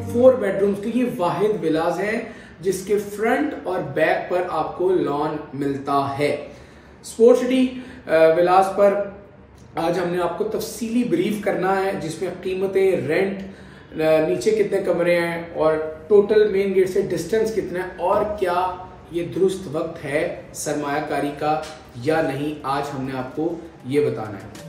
4 bedrooms की ये वाहिद villas है जिसके फ्रंट और बैक पर आपको लॉन मिलता है। स्पोर्ट सिटी विलाज पर आज हमने आपको तफसीली ब्रीफ करना है, जिसमें कीमतें, रेंट, नीचे कितने कमरे हैं और टोटल मेन गेट से डिस्टेंस कितना है और क्या ये दुरुस्त वक्त है सरमायाकारी का या नहीं, आज हमने आपको ये बताना है।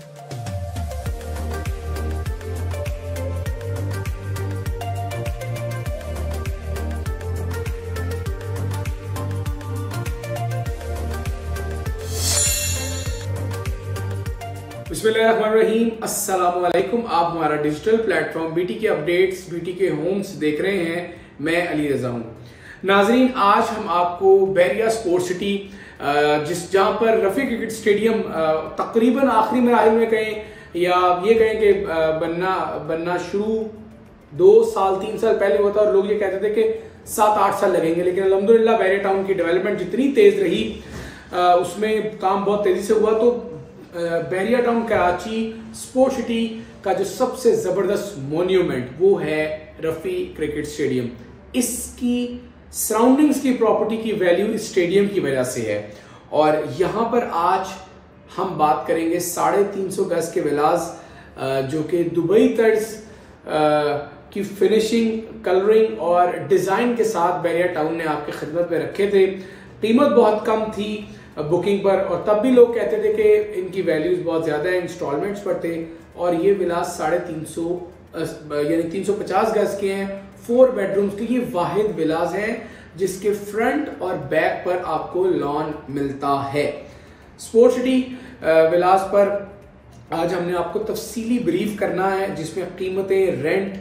बिस्मिल्लाहिर्रहमानिर्रहीम, अस्सलाम वालेकुम। आप हमारा डिजिटल प्लेटफॉर्म बीटीके अपडेट्स, बीटीके होम्स देख रहे हैं। मैं अली रजा हूँ। नाजरीन, आज हम आपको बहरिया स्पोर्ट सिटी जहाँ पर रफ़ी क्रिकेट स्टेडियम तकरीबन आखिरी मराहिल में कहें या ये कहें कि बनना शुरू 2 साल 3 साल पहले हुआ था और लोग ये कहते थे कि 7-8 साल लगेंगे, लेकिन अल्हम्दुलिल्लाह बहरिया टाउन की डेवलपमेंट जितनी तेज़ रही उसमें काम बहुत तेज़ी से हुआ। तो बहरिया टाउन कराची स्पोर्ट सिटी का जो सबसे ज़बरदस्त मोन्यूमेंट वो है रफ़ी क्रिकेट स्टेडियम। इसकी सराउंडिंग्स की प्रॉपर्टी की वैल्यू इस स्टेडियम की वजह से है और यहाँ पर आज हम बात करेंगे 350 गज के विलास जो कि दुबई तर्ज की फिनिशिंग, कलरिंग और डिज़ाइन के साथ बहरिया टाउन ने आपके खिदमत में रखे थे। कीमत बहुत कम थी बुकिंग पर और तब भी लोग कहते थे कि इनकी वैल्यूज बहुत ज़्यादा है, इंस्टॉलमेंट्स पर थे। और ये विलास 350 यानी 350 गज के हैं, 4 बेडरूम्स की ये वाहिद विलास है जिसके फ्रंट और बैक पर आपको लॉन मिलता है। स्पोर्ट सिटी विलास पर आज हमने आपको तफसीली ब्रीफ करना है, जिसमें कीमतें, रेंट,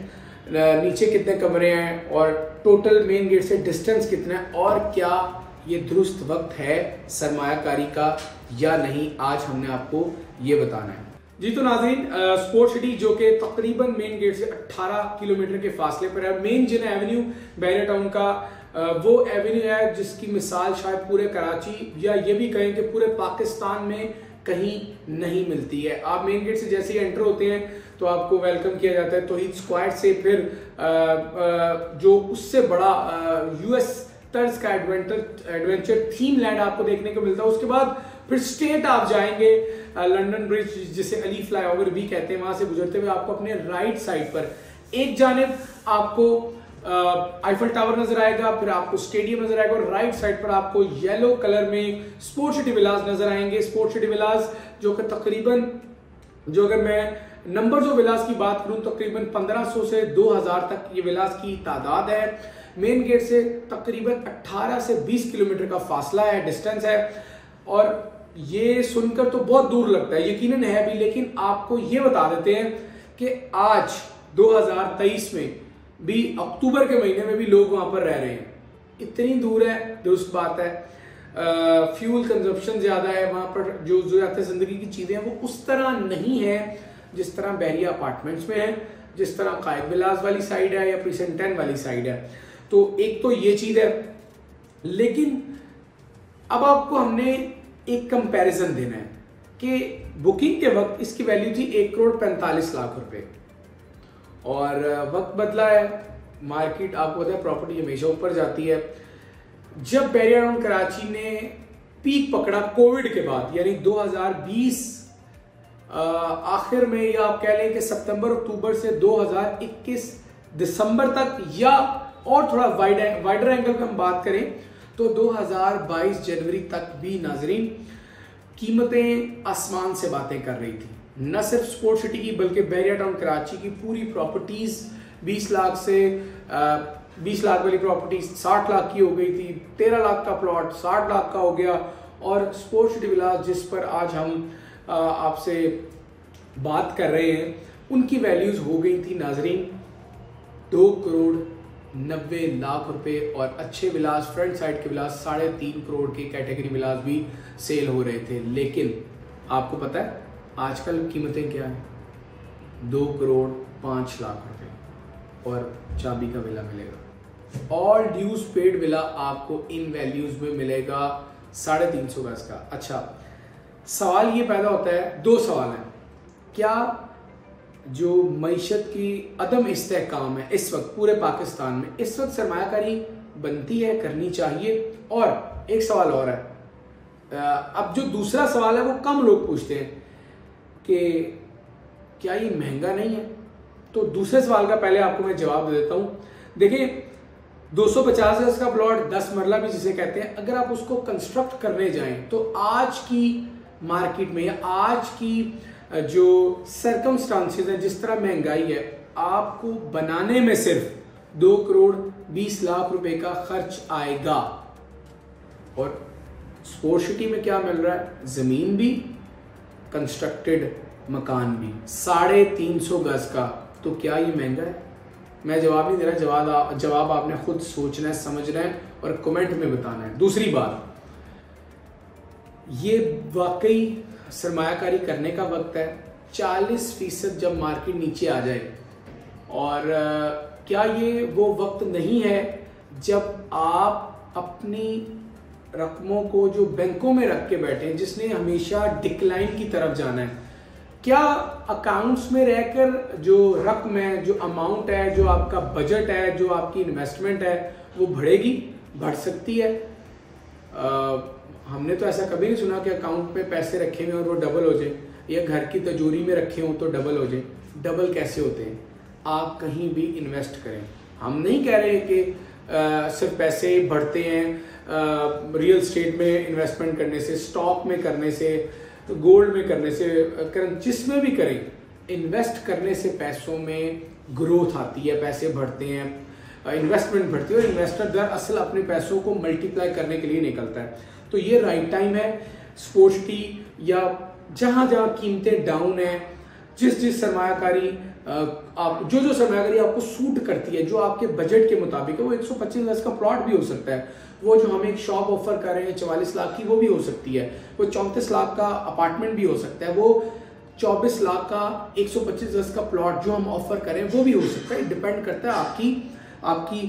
नीचे कितने कमरे हैं और टोटल मेन गेट से डिस्टेंस कितना है और क्या ये दुरुस्त वक्त है सरमायाकारी का या नहीं, आज हमने आपको ये बताना है। जी तो नाज़रीन, स्पोर्ट सिटी जो कि तकरीबन मेन गेट से 18 किलोमीटर के फासले पर है। मेन जिन एवेन्यू बहरिया टाउन का वो एवेन्यू है जिसकी मिसाल शायद पूरे कराची या ये भी कहें कि पूरे पाकिस्तान में कहीं नहीं मिलती है। आप मेन गेट से जैसे ही एंटर होते हैं तो आपको वेलकम किया जाता है तौहीद स्क्वायर से, फिर जो उससे बड़ा यूएस तर्ज का एडवेंचर थीम लैंड आपको देखने को मिलता है। उसके बाद फिर स्ट्रेट आप जाएंगे लंदन ब्रिज, जिसे अली फ्लाईओवर भी कहते हैं, वहां से गुजरते हुए आपको अपने राइट साइड पर एक जानिब आपको आईफल टावर नजर आएगा, फिर आपको स्टेडियम नजर आएगा और राइट साइड पर आपको येलो कलर में स्पोर्ट सिटी विलास नजर आएंगे। स्पोर्ट सिटी विलास जो कि तकरीबन, जो अगर मैं नंबर जो विलास की बात करूं, तकरीबन 1500 से 2000 तक ये विलास की तादाद है। मेन गेट से तकरीबन 18 से 20 किलोमीटर का फासला है, डिस्टेंस है। और ये सुनकर तो बहुत दूर लगता है, यकीनन है भी, लेकिन आपको ये बता देते हैं कि आज 2023 में भी अक्टूबर के महीने में भी लोग वहां पर रह रहे हैं। इतनी दूर है, दुरुस्त बात है। फ्यूल कंजप्शन ज्यादा है वहां पर, जो ज़रूरत जिंदगी की चीजें हैं वो उस तरह नहीं है जिस तरह बहरिया अपार्टमेंट्स में है, जिस तरह कायद विलास वाली साइड है या प्रीसेंट 10 वाली साइड है। तो एक तो ये चीज है, लेकिन अब आपको हमने एक कंपैरिजन देना है कि बुकिंग के वक्त इसकी वैल्यू थी 1,45,00,000 रुपए और वक्त बदला है, मार्केट आपको पता है प्रॉपर्टी हमेशा ऊपर जाती है। जब बहरिया टाउन कराची ने पीक पकड़ा कोविड के बाद, यानी 2020 आखिर में, या आप कह लें कि सितंबर अक्टूबर से 2021 दिसंबर तक, या और थोड़ा वाइडर एंगल में हम बात करें तो 2022 जनवरी तक भी नाजरीन कीमतें आसमान से बातें कर रही थी। न सिर्फ स्पोर्ट सिटी की बल्कि बहरिया टाउन कराची की पूरी प्रॉपर्टीज 20 लाख से 20 लाख वाली प्रॉपर्टीज 60 लाख की हो गई थी, 13 लाख का प्लॉट 60 लाख का हो गया। और स्पोर्ट सिटी विलास जिस पर आज हम आपसे बात कर रहे हैं, उनकी वैल्यूज हो गई थी नाजरीन 2,90,00,000 रुपए और अच्छे विलास, फ्रंट साइड के विलास 3.5 करोड़ के कैटेगरी विलास भी सेल हो रहे थे। लेकिन आपको पता है आजकल कीमतें क्या हैं? 2,05,00,000 रुपए और चाबी का विला मिलेगा। ऑल ड्यूज पेड विला आपको इन वैल्यूज में मिलेगा 350 गज का। अच्छा, सवाल ये पैदा होता है, दो सवाल हैं। क्या जो मईशत की अदम इस्तेहकाम है इस वक्त पूरे पाकिस्तान में, इस वक्त सरमायाकारी बनती है, करनी चाहिए। और एक सवाल और है, अब जो दूसरा सवाल है वो कम लोग पूछते हैं कि क्या ये महंगा नहीं है। तो दूसरे सवाल का पहले आपको मैं जवाब दे देता हूँ। देखिए 250 गज का प्लॉट 10 मरला भी जिसे कहते हैं, अगर आप उसको कंस्ट्रक्ट करने जाएं तो आज की मार्केट में या आज की जो सर्कमस्टांसेस हैं, जिस तरह महंगाई है, आपको बनाने में सिर्फ 2 करोड़ 20 लाख रुपए का खर्च आएगा। और स्पोर्ट्स सिटी में क्या मिल रहा है, जमीन भी, कंस्ट्रक्टेड मकान भी 350 गज का। तो क्या ये महंगा है? मैं जवाब नहीं दे रहा, जवाब आपने खुद सोचना है, समझना है और कमेंट में बताना है। दूसरी बात, ये वाकई सरमायाकारी करने का वक्त है। 40% जब मार्केट नीचे आ जाए, और क्या ये वो वक्त नहीं है जब आप अपनी रकमों को जो बैंकों में रख के बैठे हैं, जिसने हमेशा डिक्लाइन की तरफ जाना है, क्या अकाउंट्स में रहकर जो रकम है, जो अमाउंट है, जो आपका बजट है, जो आपकी इन्वेस्टमेंट है, वो बढ़ेगी? बढ़ सकती है। हमने तो ऐसा कभी नहीं सुना कि अकाउंट में पैसे रखे हुए और वो डबल हो जाए, या घर की तिजोरी में रखे हों तो डबल हो जाए। डबल कैसे होते हैं? आप कहीं भी इन्वेस्ट करें। हम नहीं कह रहे कि सिर्फ पैसे बढ़ते हैं रियल स्टेट में इन्वेस्टमेंट करने से, स्टॉक में करने से, गोल्ड में करने से, जिसमें भी करें, इन्वेस्ट करने से पैसों में ग्रोथ आती है, पैसे बढ़ते हैं, इन्वेस्टमेंट बढ़ती है, और इन्वेस्टर दरअसल अपने पैसों को मल्टीप्लाई करने के लिए निकलता है। तो ये राइट टाइम है स्पोर्ट्स सिटी या जहाँ जहाँ कीमतें डाउन है, जिस सरमायाकारी आप जो सरमायाकारी आपको सूट करती है, जो आपके बजट के मुताबिक है, वो 125 गज का प्लॉट भी हो सकता है, वो जो हम एक शॉप ऑफर कर रहे हैं 44 लाख की, वो भी हो सकती है, वो 34 लाख का अपार्टमेंट भी हो सकता है, वो 24 लाख का 125 गज का प्लॉट जो हम ऑफर करें वो भी हो सकता है। डिपेंड करता है आपकी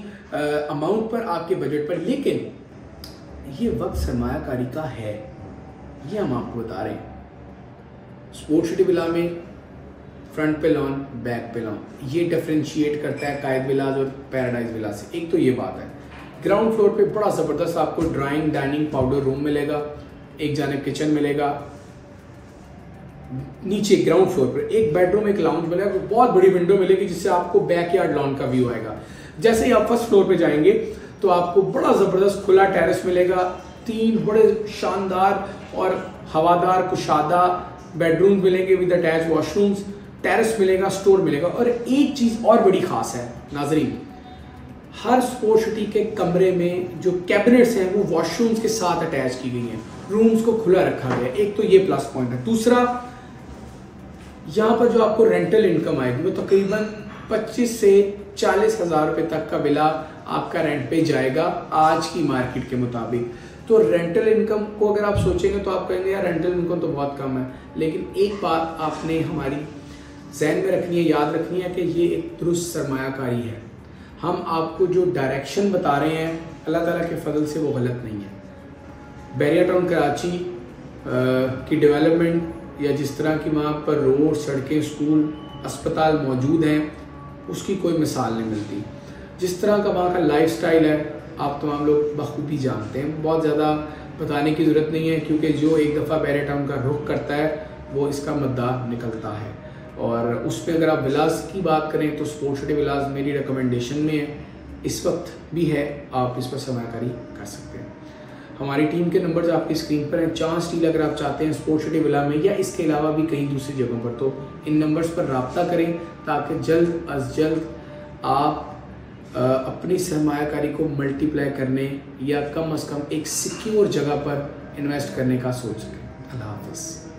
अमाउंट पर, आपके बजट पर। लेकिन ये वक्त सरमायाकारी का है, ये हम आपको बता रहे हैं। स्पोर्ट्स सिटी विला में फ्रंट पे लॉन, बैक पे लॉन, ये डिफरेंशिएट करता है कायद विलाज और पैराडाइज विला से। एक तो ये बात है। ग्राउंड फ्लोर पे बड़ा ज़बरदस्त आपको ड्राइंग, डाइनिंग, पाउडर रूम मिलेगा, एक जानिब किचन मिलेगा, नीचे ग्राउंड फ्लोर पर एक बेडरूम, एक लाउंज मिलेगा, बहुत बड़ी विंडो मिलेगी जिससे आपको बैकयार्ड लॉन का व्यू आएगा। जैसे ही आप फर्स्ट फ्लोर पे जाएंगे तो आपको बड़ा ज़बरदस्त खुला टेरेस मिलेगा, 3 बड़े शानदार और हवादार कुशादा बेडरूम मिलेंगे विद अटैच वॉशरूम्स, टेरेस मिलेगा, स्टोर मिलेगा। और एक चीज़ और बड़ी खास है नाजरीन, हर स्पोर्ट्स सिटी के कमरे में जो कैबिनेट्स हैं वो वॉशरूम्स के साथ अटैच की गई हैं, रूम्स को खुला रखा गया है। एक तो ये प्लस पॉइंट है। दूसरा, यहाँ पर जो आपको रेंटल इनकम आएगी वो तकरीबन 25 से 40 हज़ार रुपये तक का विला आपका रेंट पे जाएगा आज की मार्केट के मुताबिक। तो रेंटल इनकम को अगर आप सोचेंगे तो आप कहेंगे यार रेंटल इनकम तो बहुत कम है, लेकिन एक बात आपने हमारी जहन में रखनी है, याद रखनी है कि ये एक दुरुस्त सरमायाकारी है। हम आपको जो डायरेक्शन बता रहे हैं अल्लाह ताला के फजल से वो गलत नहीं है। बैरिया टाउन कराची की डेवलपमेंट या जिस तरह की वहाँ पर रोड, सड़कें, स्कूल, अस्पताल मौजूद हैं, उसकी कोई मिसाल नहीं मिलती। जिस तरह का वहाँ का लाइफस्टाइल है आप तमाम लोग बखूबी जानते हैं, बहुत ज़्यादा बताने की ज़रूरत नहीं है, क्योंकि जो एक दफ़ा बैरिया टाउन का रुख करता है वो इसका मद्दा निकलता है। और उस पर अगर आप विलास की बात करें तो स्पोर्ट्स सिटी विलास मेरी रिकमेंडेशन में है, इस वक्त भी है, आप इस पर सरमायाकारी कर सकते हैं। हमारी टीम के नंबर्स आपकी स्क्रीन पर हैं। चांस डील अगर आप चाहते हैं स्पोर्ट्स सिटी विला में या इसके अलावा भी कहीं दूसरी जगहों पर, तो इन नंबर्स पर रब्ता करें ताकि जल्द अज जल्द आप अपनी सरमायाकारी को मल्टीप्लाई करने या कम अज़ कम एक सिक्योर जगह पर इन्वेस्ट करने का सोच सकें। अल्लाह हाफ़िज़।